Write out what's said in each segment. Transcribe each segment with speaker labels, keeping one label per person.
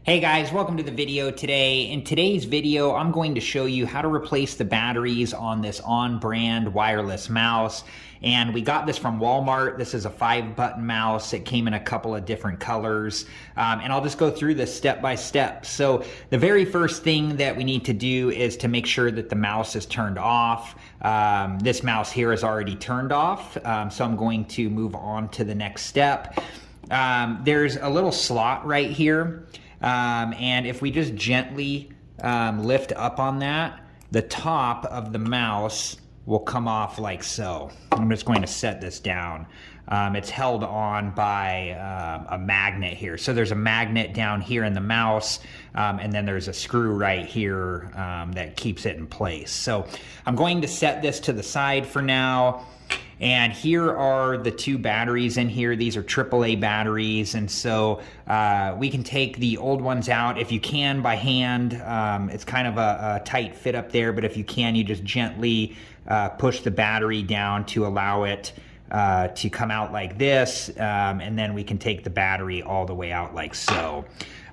Speaker 1: Hey guys, welcome to the video today. In today's video, I'm going to show you how to replace the batteries on this on-brand wireless mouse. And we got this from Walmart. This is a 5-button mouse. It came in a couple of different colors. And I'll just go through this step by step. So the very first thing that we need to do is to make sure that the mouse is turned off. This mouse here is already turned off. So I'm going to move on to the next step. There's a little slot right here. And if we just gently lift up on that, the top of the mouse will come off like so. I'm just going to set this down. It's held on by a magnet here. So there's a magnet down here in the mouse, and then there's a screw right here that keeps it in place. So I'm going to set this to the side for now. And here are the two batteries in here. These are AAA batteries, and so we can take the old ones out if you can by hand. It's kind of a tight fit up there, but if you can, you just gently push the battery down to allow it to come out like this, and then we can take the battery all the way out like so.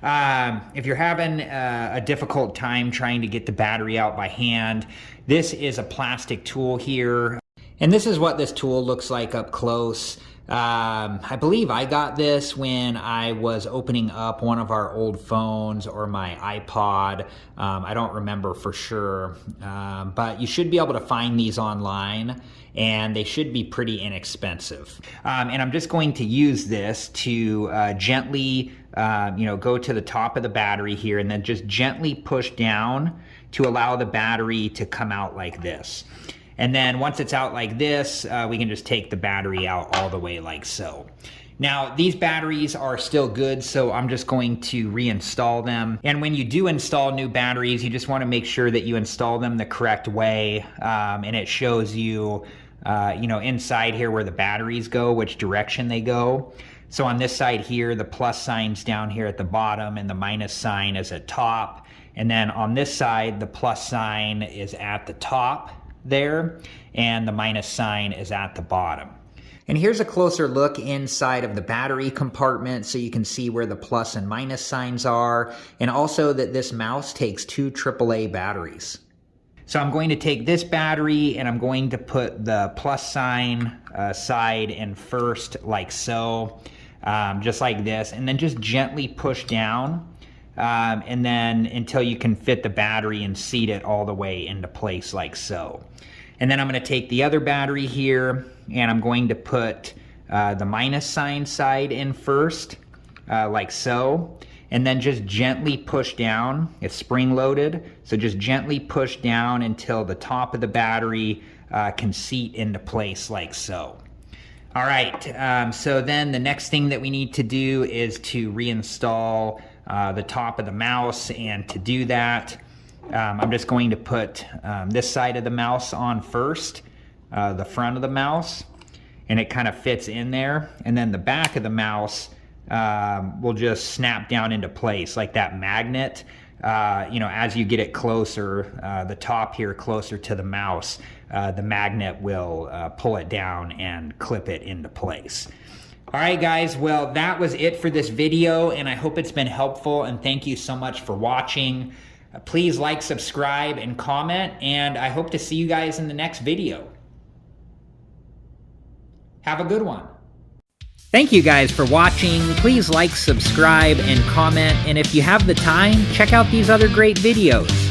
Speaker 1: If you're having a difficult time trying to get the battery out by hand, this is a plastic tool here. And this is what this tool looks like up close. I believe I got this when I was opening up one of our old phones or my iPod. I don't remember for sure, but you should be able to find these online and they should be pretty inexpensive. And I'm just going to use this to gently go to the top of the battery here and then just gently push down to allow the battery to come out like this. And then once it's out like this, we can just take the battery out all the way like so. Now, these batteries are still good, so I'm just going to reinstall them. And when you do install new batteries, you just want to make sure that you install them the correct way. And it shows you, inside here where the batteries go, which direction they go. So on this side here, the plus sign's down here at the bottom and the minus sign is at top. And then on this side, the plus sign is at the top there, and the minus sign is at the bottom. And here's a closer look inside of the battery compartment so you can see where the plus and minus signs are, and also that this mouse takes 2 AAA batteries. So I'm going to take this battery and I'm going to put the plus sign side in first like so, just like this, and then just gently push down. And then until you can fit the battery and seat it all the way into place like so. And then I'm going to take the other battery here and I'm going to put the minus sign side in first, like so. And then just gently push down. It's spring loaded, so just gently push down until the top of the battery can seat into place like so. All right, so then the next thing that we need to do is to reinstall the top of the mouse, and to do that, I'm just going to put this side of the mouse on first, the front of the mouse, and it kind of fits in there, and then the back of the mouse will just snap down into place like that magnet. As you get it closer, the top here closer to the mouse, the magnet will pull it down and clip it into place. All right, guys, well, that was it for this video, and I hope it's been helpful, and thank you so much for watching. Please like, subscribe, and comment, and I hope to see you guys in the next video. Have a good one. Thank you guys for watching. Please like, subscribe, and comment, and if you have the time, check out these other great videos.